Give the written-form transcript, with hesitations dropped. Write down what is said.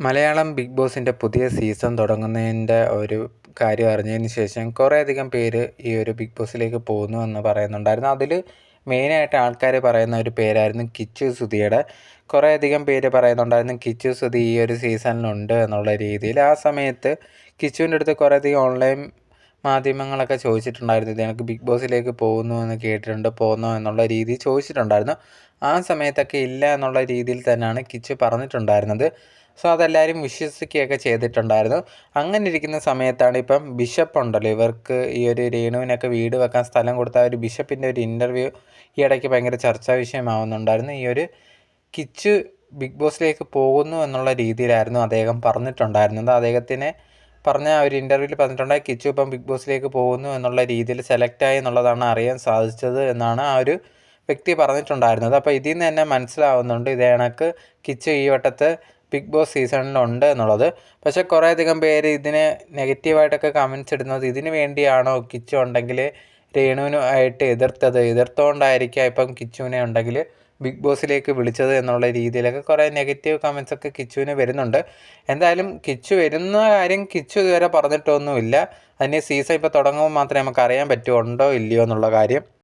Malayalam big ബോസിൻ്റെ പുതിയ season തുടങ്ങുന്നതിൻ്റെ ഒരു കാര്യം അറിഞ്ഞതിന് ശേഷം കുറേയധികം പേര് ഈ ഒരു ബിഗ് ബോസിലേക്ക് പോകുന്നു എന്ന് പറയുന്നുണ്ടായിരുന്നു. അതിൽ മെയിനായിട്ട് ആൾക്കാർ പറയുന്ന ഒരു പേരായിരുന്നു കിച്ചു സുധിയുടെ. കുറേയധികം പേര് പറയുന്നുണ്ടായിരുന്നു കിച്ചു സുധി ഈ ഒരു സീസണിലുണ്ട് എന്നുള്ള രീതിയിൽ. ആ സമയത്ത് കിച്ചുവിൻ്റെ അടുത്ത് കുറേയധികം ഓൺലൈൻ മാധ്യമങ്ങളൊക്കെ ചോദിച്ചിട്ടുണ്ടായിരുന്നു, ഇത് എനിക്ക് ബിഗ് ബോസിലേക്ക് പോകുന്നു എന്ന് കേട്ടിട്ടുണ്ട്, പോകുന്നോ എന്നുള്ള രീതിയിൽ ചോദിച്ചിട്ടുണ്ടായിരുന്നു. ആ സമയത്തൊക്കെ ഇല്ല എന്നുള്ള രീതിയിൽ തന്നെയാണ് കിച്ചു പറഞ്ഞിട്ടുണ്ടായിരുന്നത്. സോ അതെല്ലാവരും വിശ്വസിക്കുകയൊക്കെ ചെയ്തിട്ടുണ്ടായിരുന്നു. അങ്ങനെ ഇരിക്കുന്ന സമയത്താണ് ഇപ്പം ബിഷപ്പ് ഉണ്ടല്ലോ, ഇവർക്ക് ഈ ഒരു രേണുവിനൊക്കെ വീട് വെക്കാൻ സ്ഥലം കൊടുത്ത ഒരു ബിഷപ്പിൻ്റെ ഒരു ഇൻ്റർവ്യൂ ഈ ഇടയ്ക്ക് ഭയങ്കര ചർച്ചാ വിഷയമാവുന്നുണ്ടായിരുന്നു. ഈ ഒരു കിച്ചു ബിഗ് ബോസിലേക്ക് പോകുന്നു എന്നുള്ള രീതിയിലായിരുന്നു അദ്ദേഹം പറഞ്ഞിട്ടുണ്ടായിരുന്നത്. അദ്ദേഹത്തിനെ പറഞ്ഞ ഒരു ഇൻ്റർവ്യൂവിൽ പറഞ്ഞിട്ടുണ്ടായി കിച്ചു ഇപ്പം ബിഗ് ബോസിലേക്ക് പോകുന്നു എന്നുള്ള രീതിയിൽ സെലക്റ്റായി എന്നുള്ളതാണ് അറിയാൻ സാധിച്ചത് എന്നാണ് ആ ഒരു വ്യക്തി പറഞ്ഞിട്ടുണ്ടായിരുന്നത്. അപ്പോൾ ഇതിൽ നിന്ന് തന്നെ മനസ്സിലാവുന്നുണ്ട് ഇതേ കണക്ക് കിച്ചു ഈ വട്ടത്ത് ബിഗ് ബോസ് സീസണിലുണ്ട് എന്നുള്ളത്. പക്ഷേ കുറേയധികം പേര് ഇതിന് നെഗറ്റീവായിട്ടൊക്കെ കമൻസ് ഇടുന്നത് ഇതിന് വേണ്ടിയാണോ കിച്ചു ഉണ്ടെങ്കിൽ രേണുവിനുമായിട്ട് എതിർത്തുകൊണ്ടായിരിക്കാം ഇപ്പം കിച്ചുവിനെ ഉണ്ടെങ്കിൽ ബിഗ് ബോസിലേക്ക് വിളിച്ചത് എന്നുള്ള രീതിയിലൊക്കെ കുറേ നെഗറ്റീവ് കമൻസൊക്കെ കിച്ചുവിന് വരുന്നുണ്ട്. എന്തായാലും കിച്ചു വരുന്ന കാര്യം കിച്ചു ഇതുവരെ പറഞ്ഞിട്ടൊന്നുമില്ല. അതിന് സീസൺ ഇപ്പോൾ തുടങ്ങുമ്പോൾ മാത്രമേ നമുക്ക് അറിയാൻ പറ്റുമോ ഉണ്ടോ ഇല്ലയോ എന്നുള്ള കാര്യം.